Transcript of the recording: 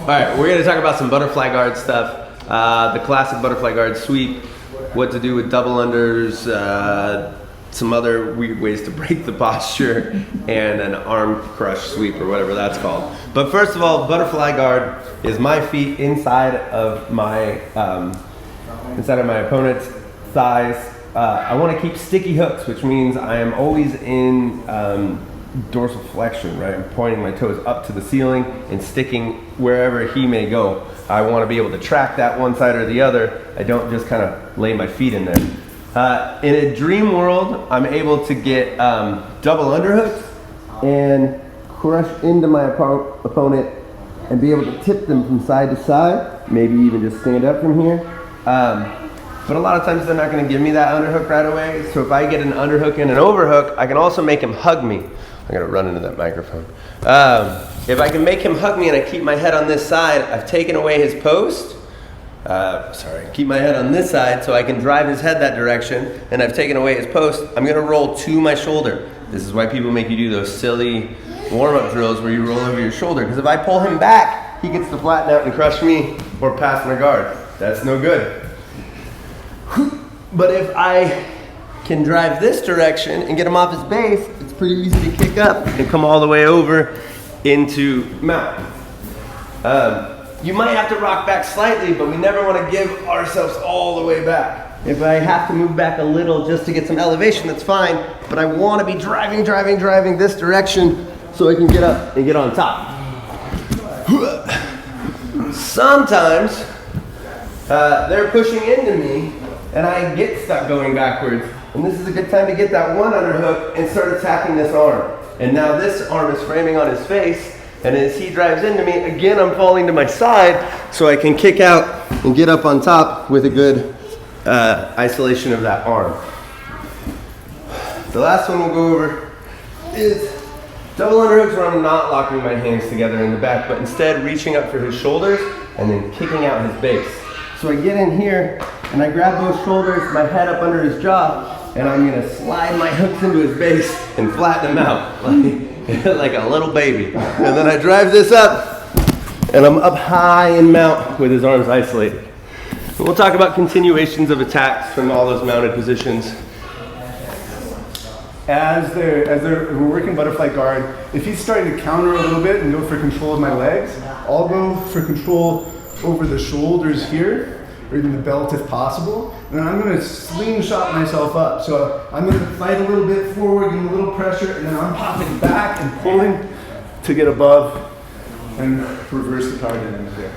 All right, we're gonna talk about some butterfly guard stuff. The classic butterfly guard sweep, what to do with double unders, some other weird ways to break the posture, and an arm crush sweep or whatever that's called. But first of all, butterfly guard is my feet inside of my opponent's thighs. I want to keep sticky hooks, which means I am always in dorsal flexion, right? I'm pointing my toes up to the ceiling and sticking wherever he may go. I want to be able to track that one side or the other. I don't just kind of lay my feet in there. In a dream world, I'm able to get double underhooks and crush into my opponent and be able to tip them from side to side, maybe even just stand up from here. But a lot of times they're not going to give me that underhook right away. So if I get an underhook and an overhook, I can also make him hug me. I'm going to run into that microphone. If I can make him hug me and I keep my head on this side, I've taken away his post. Keep my head on this side so I can drive his head that direction, and I've taken away his post. I'm going to roll to my shoulder. This is why people make you do those silly warm-up drills where you roll over your shoulder, because if I pull him back, he gets to flatten out and crush me or pass my guard. That's no good. But if I can drive this direction and get him off his base, it's pretty easy to kick up and come all the way over into mount. You might have to rock back slightly, but we never want to give ourselves all the way back. If I have to move back a little just to get some elevation, that's fine, but I want to be driving this direction so I can get up and get on top. Sometimes they're pushing into me and I get stuck going backwards. And this is a good time to get that one underhook and start attacking this arm. And now this arm is framing on his face, and as he drives into me, again I'm falling to my side so I can kick out and get up on top with a good isolation of that arm. The last one we'll go over is double underhooks, where I'm not locking my hands together in the back, but instead reaching up for his shoulders and then kicking out his base. So I get in here and I grab both shoulders, my head up under his jaw, and I'm gonna slide my hooks into his base and flatten him out like a little baby. And then I drive this up and I'm up high in mount with his arms isolated. And we'll talk about continuations of attacks from all those mounted positions. As we're working butterfly guard, if he's starting to counter a little bit and go for control of my legs, I'll go for control over the shoulders here, or even the belt if possible, and then I'm going to slingshot myself up. So I'm going to fight a little bit forward, give him a little pressure, and then I'm popping back and pulling to get above and reverse the target in there.